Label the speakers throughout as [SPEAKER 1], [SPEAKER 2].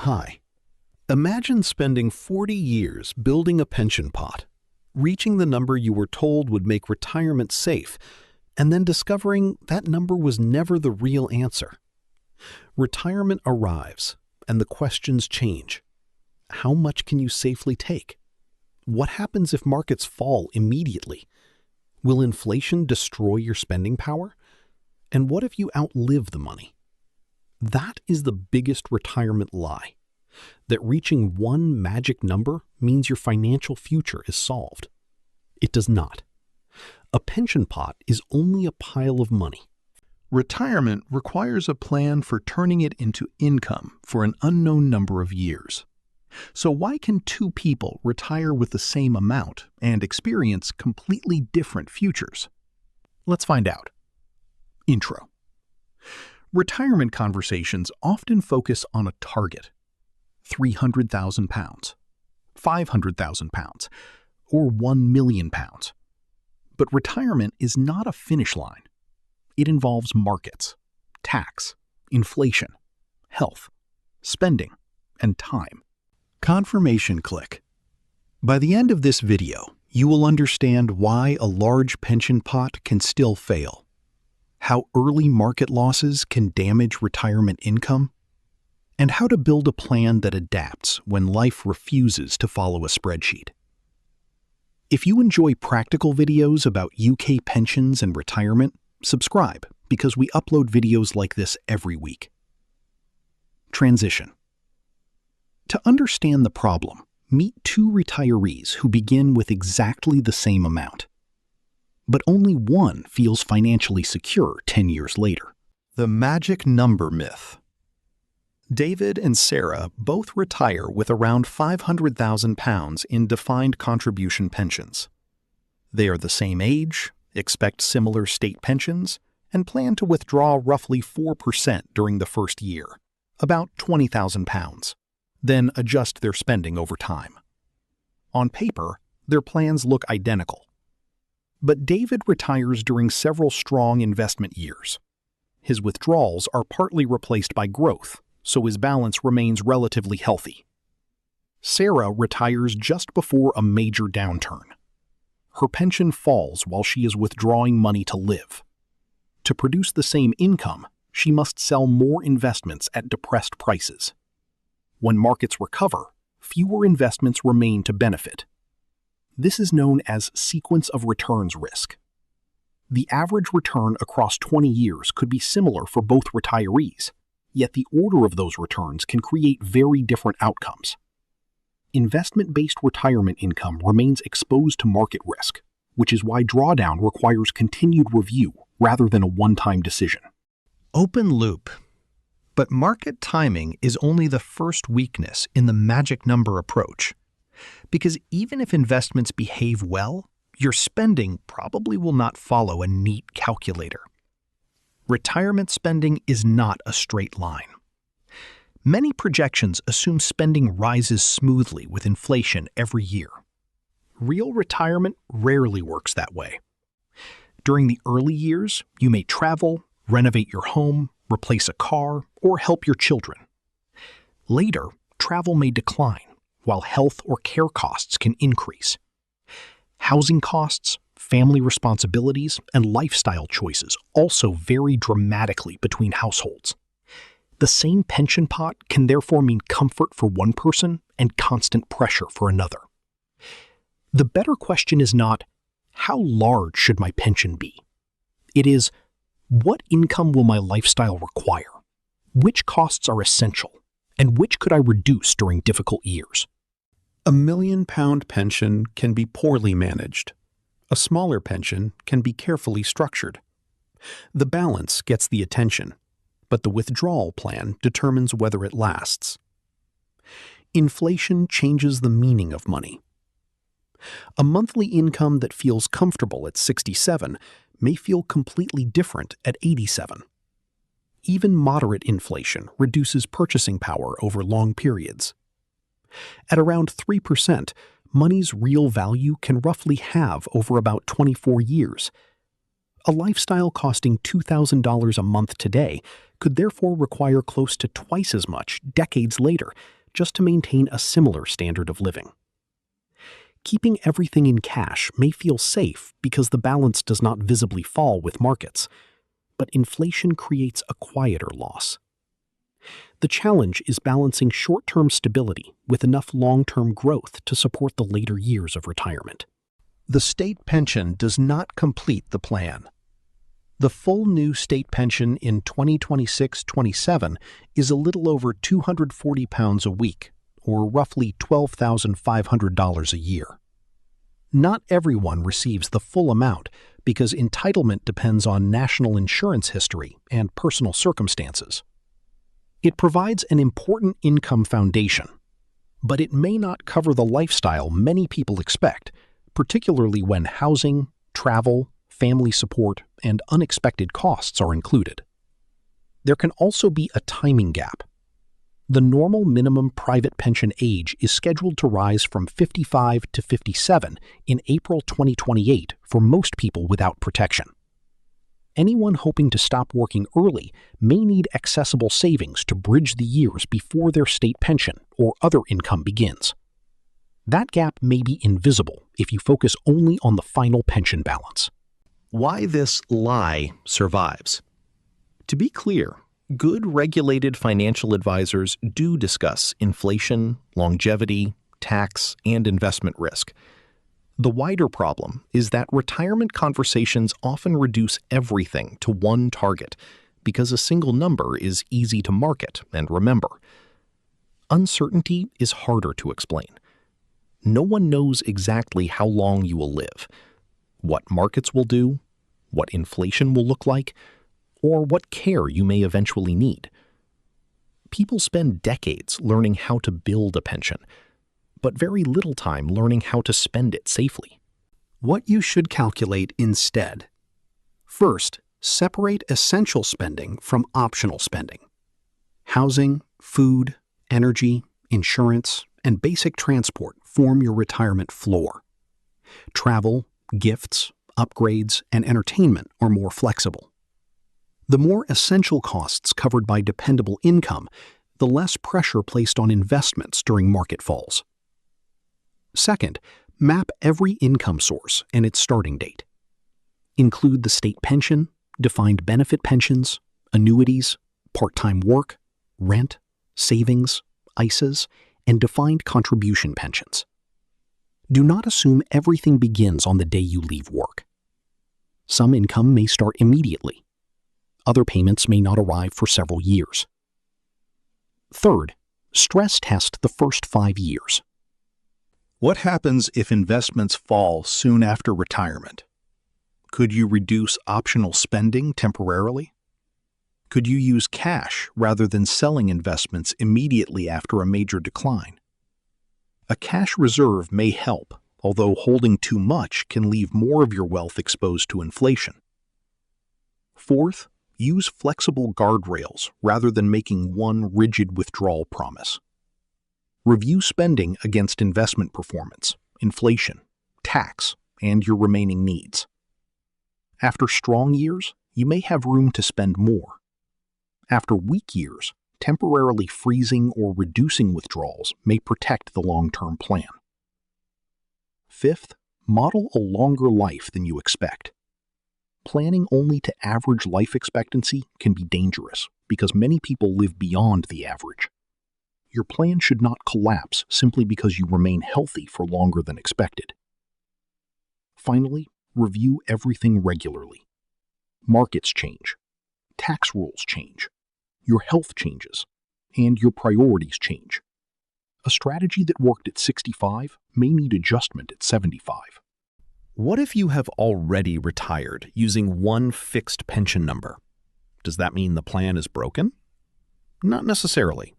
[SPEAKER 1] Hi. Imagine spending 40 years building a pension pot, reaching the number you were told would make retirement safe, and then discovering that number was never the real answer. Retirement arrives, and the questions change. How much can you safely take? What happens if markets fall immediately? Will inflation destroy your spending power? And what if you outlive the money? That is the biggest retirement lie, that reaching one magic number means your financial future is solved. It does not. A pension pot is only a pile of money.
[SPEAKER 2] Retirement requires a plan for turning it into income for an unknown number of years. So why can two people retire with the same amount and experience completely different futures? Let's find out. Intro. Retirement conversations often focus on a target: £300,000, £500,000, or £1 million. But retirement is not a finish line. It involves markets, tax, inflation, health, spending, and time. Confirmation click. By the end of this video, you will understand why a large pension pot can still fail, how early market losses can damage retirement income, and how to build a plan that adapts when life refuses to follow a spreadsheet. If you enjoy practical videos about UK pensions and retirement, subscribe because we upload videos like this every week. Transition. To understand the problem, meet two retirees who begin with exactly the same amount. But only one feels financially secure 10 years later. The magic number myth. David and Sarah both retire with around £500,000 in defined contribution pensions. They are the same age, expect similar state pensions, and plan to withdraw roughly 4% during the first year, about £20,000, then adjust their spending over time. On paper, their plans look identical. But David retires during several strong investment years. His withdrawals are partly replaced by growth, so his balance remains relatively healthy. Sarah retires just before a major downturn. Her pension falls while she is withdrawing money to live. To produce the same income, she must sell more investments at depressed prices. When markets recover, fewer investments remain to benefit. This is known as sequence of returns risk. The average return across 20 years could be similar for both retirees, yet the order of those returns can create very different outcomes. Investment-based retirement income remains exposed to market risk, which is why drawdown requires continued review rather than a one-time decision. Open loop. But market timing is only the first weakness in the magic number approach. Because even if investments behave well, your spending probably will not follow a neat calculator. Retirement spending is not a straight line. Many projections assume spending rises smoothly with inflation every year. Real retirement rarely works that way. During the early years, you may travel, renovate your home, replace a car, or help your children. Later, travel may decline, while health or care costs can increase. Housing costs, family responsibilities, and lifestyle choices also vary dramatically between households. The same pension pot can therefore mean comfort for one person and constant pressure for another. The better question is not, how large should my pension be? It is, what income will my lifestyle require? Which costs are essential? And which could I reduce during difficult years?
[SPEAKER 1] A £1 million pension can be poorly managed. A smaller pension can be carefully structured. The balance gets the attention, but the withdrawal plan determines whether it lasts. Inflation changes the meaning of money. A monthly income that feels comfortable at 67 may feel completely different at 87. Even moderate inflation reduces purchasing power over long periods. At around 3%, money's real value can roughly halve over about 24 years. A lifestyle costing $2,000 a month today could therefore require close to twice as much decades later, just to maintain a similar standard of living. Keeping everything in cash may feel safe because the balance does not visibly fall with markets, but inflation creates a quieter loss. The challenge is balancing short-term stability with enough long-term growth to support the later years of retirement. The state pension does not complete the plan. The full new state pension in 2026-27 is a little over £240 a week, or roughly $12,500 a year. Not everyone receives the full amount because entitlement depends on national insurance history and personal circumstances. It provides an important income foundation, but it may not cover the lifestyle many people expect, particularly when housing, travel, family support, and unexpected costs are included. There can also be a timing gap. The normal minimum private pension age is scheduled to rise from 55 to 57 in April 2028 for most people without protection. Anyone hoping to stop working early may need accessible savings to bridge the years before their state pension or other income begins. That gap may be invisible if you focus only on the final pension balance. Why this lie survives. To be clear, good regulated financial advisors do discuss inflation, longevity, tax, and investment risk. The wider problem is that retirement conversations often reduce everything to one target because a single number is easy to market and remember. Uncertainty is harder to explain. No one knows exactly how long you will live, what markets will do, what inflation will look like, or what care you may eventually need. People spend decades learning how to build a pension, but very little time learning how to spend it safely. What you should calculate instead. First, separate essential spending from optional spending. Housing, food, energy, insurance, and basic transport form your retirement floor. Travel, gifts, upgrades, and entertainment are more flexible. The more essential costs covered by dependable income, the less pressure placed on investments during market falls. Second, map every income source and its starting date. Include the state pension, defined benefit pensions, annuities, part-time work, rent, savings, ISAs, and defined contribution pensions. Do not assume everything begins on the day you leave work. Some income may start immediately. Other payments may not arrive for several years. Third, stress test the first 5 years.
[SPEAKER 2] What happens if investments fall soon after retirement? Could you reduce optional spending temporarily? Could you use cash rather than selling investments immediately after a major decline? A cash reserve may help, although holding too much can leave more of your wealth exposed to inflation. Fourth, use flexible guardrails rather than making one rigid withdrawal promise. Review spending against investment performance, inflation, tax, and your remaining needs. After strong years, you may have room to spend more. After weak years, temporarily freezing or reducing withdrawals may protect the long-term plan. Fifth, model a longer life than you expect. Planning only to average life expectancy can be dangerous because many people live beyond the average. Your plan should not collapse simply because you remain healthy for longer than expected. Finally, review everything regularly. Markets change, tax rules change, your health changes, and your priorities change. A strategy that worked at 65 may need adjustment at 75. What if you have already retired using one fixed pension number? Does that mean the plan is broken? Not necessarily.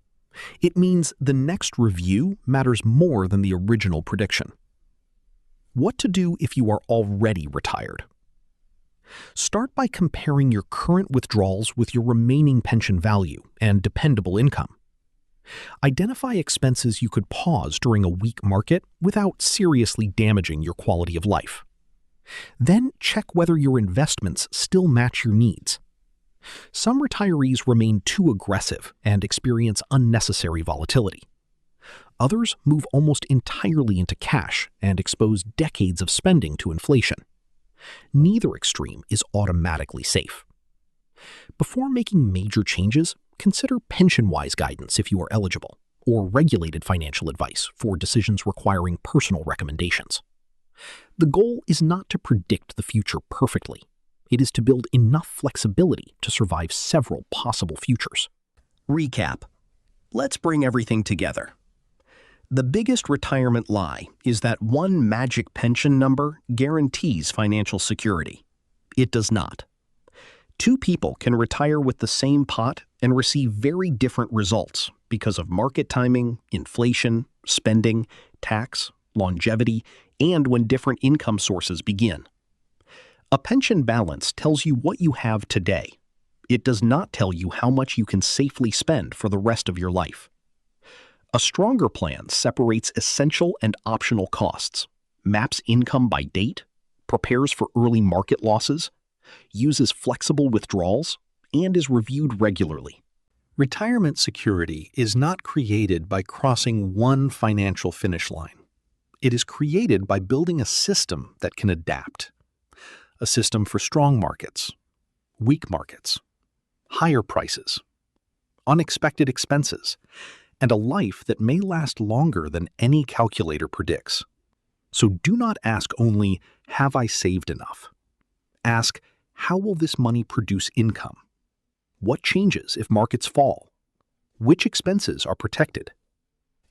[SPEAKER 2] It means the next review matters more than the original prediction. What to do if you are already retired? Start by comparing your current withdrawals with your remaining pension value and dependable income. Identify expenses you could pause during a weak market without seriously damaging your quality of life. Then check whether your investments still match your needs. Some retirees remain too aggressive and experience unnecessary volatility. Others move almost entirely into cash and expose decades of spending to inflation. Neither extreme is automatically safe. Before making major changes, consider pension-wise guidance if you are eligible, or regulated financial advice for decisions requiring personal recommendations. The goal is not to predict the future perfectly. It is to build enough flexibility to survive several possible futures.
[SPEAKER 3] Recap. Let's bring everything together. The biggest retirement lie is that one magic pension number guarantees financial security. It does not. Two people can retire with the same pot and receive very different results because of market timing, inflation, spending, tax, longevity, and when different income sources begin. A pension balance tells you what you have today. It does not tell you how much you can safely spend for the rest of your life. A stronger plan separates essential and optional costs, maps income by date, prepares for early market losses, uses flexible withdrawals, and is reviewed regularly.
[SPEAKER 1] Retirement security is not created by crossing one financial finish line. It is created by building a system that can adapt. A system for strong markets, weak markets, higher prices, unexpected expenses, and a life that may last longer than any calculator predicts. So do not ask only, have I saved enough? Ask, how will this money produce income? What changes if markets fall? Which expenses are protected?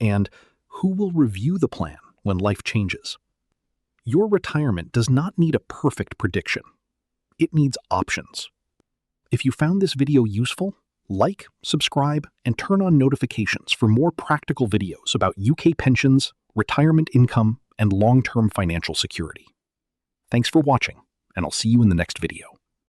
[SPEAKER 1] And who will review the plan when life changes? Your retirement does not need a perfect prediction. It needs options. If you found this video useful, like, subscribe, and turn on notifications for more practical videos about UK pensions, retirement income, and long-term financial security. Thanks for watching, and I'll see you in the next video.